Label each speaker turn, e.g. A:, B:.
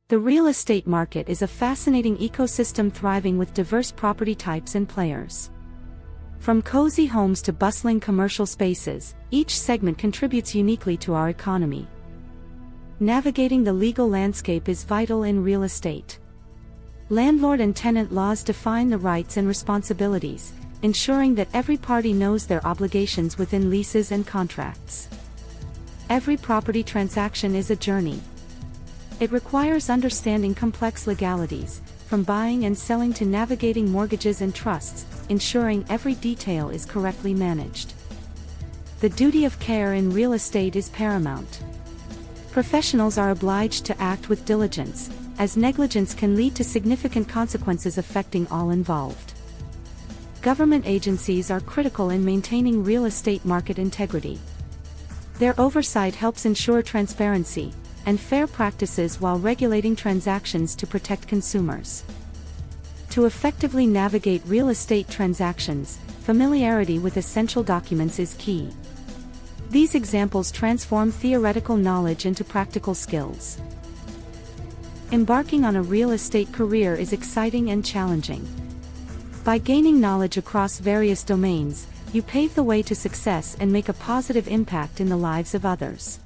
A: The real estate market is a fascinating ecosystem thriving with diverse property types and players. From cozy homes to bustling commercial spaces, each segment contributes uniquely to our economy. Navigating the legal landscape is vital in real estate. Landlord and tenant laws define the rights and responsibilities, ensuring that every party knows their obligations within leases and contracts. Every property transaction is a journey. It requires understanding complex legalities, from buying and selling to navigating mortgages and trusts, ensuring every detail is correctly managed. The duty of care in real estate is paramount. Professionals are obliged to act with diligence, as negligence can lead to significant consequences affecting all involved. Government agencies are critical in maintaining real estate market integrity. Their oversight helps ensure transparency and fair practices while regulating transactions to protect consumers. To effectively navigate real estate transactions, familiarity with essential documents is key. These examples transform theoretical knowledge into practical skills. Embarking on a real estate career is exciting and challenging. By gaining knowledge across various domains, you pave the way to success and make a positive impact in the lives of others.